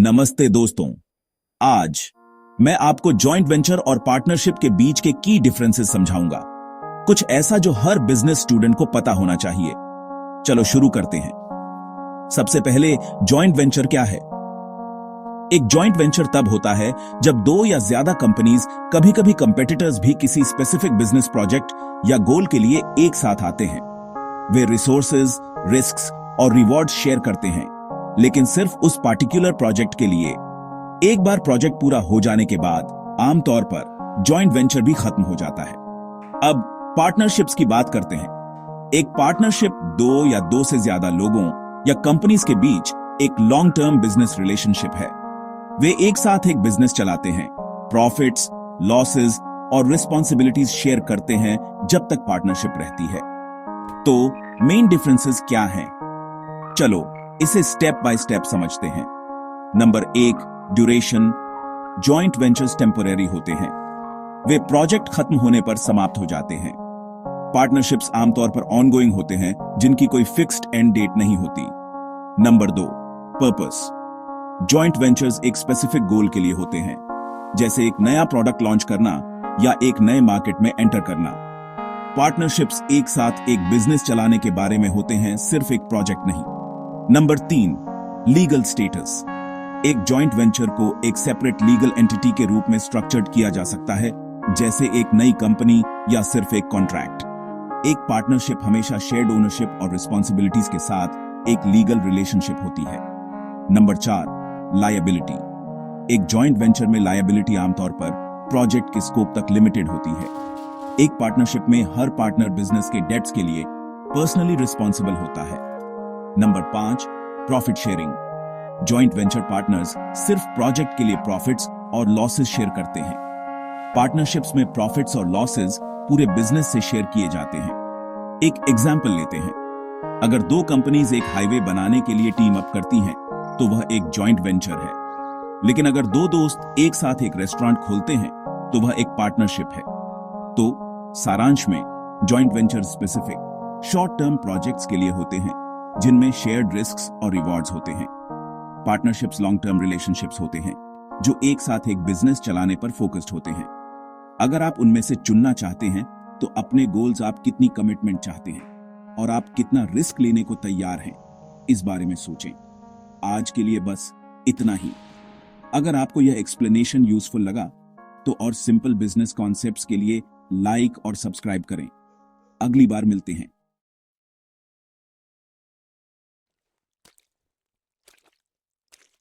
नमस्ते दोस्तों, आज मैं आपको जॉइंट वेंचर और पार्टनरशिप के बीच के की डिफरेंसेस समझाऊंगा। कुछ ऐसा जो हर बिजनेस स्टूडेंट को पता होना चाहिए। चलो शुरू करते हैं। सबसे पहले जॉइंट वेंचर क्या है? एक जॉइंट वेंचर तब होता है जब दो या ज्यादा कंपनीज, कभी कभी कंपेटिटर्स भी, किसी स्पेसिफिक बिजनेस प्रोजेक्ट या गोल के लिए एक साथ आते हैं। वे रिसोर्सेज, रिस्क्स और रिवॉर्ड शेयर करते हैं, लेकिन सिर्फ उस पार्टिकुलर प्रोजेक्ट के लिए। एक बार प्रोजेक्ट पूरा हो जाने के बाद आमतौर पर जॉइंट वेंचर भी खत्म हो जाता है। अब पार्टनरशिप्स की बात करते हैं। एक पार्टनरशिप दो या दो से ज्यादा लोगों या कंपनीज के बीच एक लॉन्ग टर्म बिजनेस रिलेशनशिप है। वे एक साथ एक बिजनेस चलाते हैं, प्रॉफिट्स, लॉसेस और रिस्पॉन्सिबिलिटीज शेयर करते हैं जब तक पार्टनरशिप रहती है। तो मेन डिफरेंसेस क्या हैं? चलो इसे स्टेप बाय स्टेप समझते हैं। Number 1, duration. Joint ventures temporary होते हैं। वे प्रोजेक्ट खत्म होने पर समाप्त हो जाते हैं। पार्टनरशिप्स आमतौर पर ऑनगोइंग होते हैं, जिनकी कोई फिक्स्ड एंड डेट नहीं होती। Number 2, purpose. जॉइंट वेंचर्स एक स्पेसिफिक गोल के लिए होते हैं, जैसे एक नया प्रोडक्ट लॉन्च करना या एक नए मार्केट में एंटर करना। पार्टनरशिप्स एक साथ एक बिजनेस चलाने के बारे में होते हैं, सिर्फ एक प्रोजेक्ट नहीं। Number 3, legal status. एक जॉइंट वेंचर को एक सेपरेट लीगल एंटिटी के रूप में स्ट्रक्चर्ड किया जा सकता है, जैसे एक नई कंपनी या सिर्फ एक कॉन्ट्रैक्ट। एक पार्टनरशिप हमेशा शेयर्ड ओनरशिप और रिस्पॉन्सिबिलिटीज के साथ एक लीगल रिलेशनशिप होती है। Number 4, liability. एक जॉइंट वेंचर में लायबिलिटी आमतौर पर प्रोजेक्ट के स्कोप तक लिमिटेड होती है। एक पार्टनरशिप में हर पार्टनर बिजनेस के डेट्स के लिए पर्सनली रिस्पॉन्सिबल होता है। Number 5, profit sharing. Joint venture partners सिर्फ प्रोजेक्ट के लिए प्रॉफिट्स और लॉसेस शेयर करते हैं। पार्टनरशिप्स में प्रॉफिट्स और लॉसेस पूरे बिजनेस से शेयर किए जाते हैं। एक एग्जांपल लेते हैं। अगर दो कंपनीज एक हाईवे बनाने के लिए टीम अप करती हैं, तो वह एक जॉइंट वेंचर है। लेकिन अगर दो दोस्त एक साथ एक रेस्टोरेंट खोलते हैं, तो वह एक पार्टनरशिप है। तो सारांश में, joint venture specific short term projects के लिए होते हैं, जिनमें शेयर्ड रिस्क्स और रिवॉर्ड्स होते हैं। पार्टनरशिप्स लॉन्ग टर्म रिलेशनशिप्स होते हैं, जो एक साथ एक बिजनेस चलाने पर फोकस्ड होते हैं। अगर आप उनमें से चुनना चाहते हैं, तो अपने गोल्स, आप कितनी कमिटमेंट चाहते हैं और आप कितना रिस्क लेने को तैयार हैं, इस बारे में सोचें। आज के लिए बस इतना ही। अगर आपको यह एक्सप्लेनेशन यूजफुल लगा, तो और सिंपल बिजनेस कॉन्सेप्ट्स के लिए लाइक और सब्सक्राइब करें। अगली बार मिलते हैं।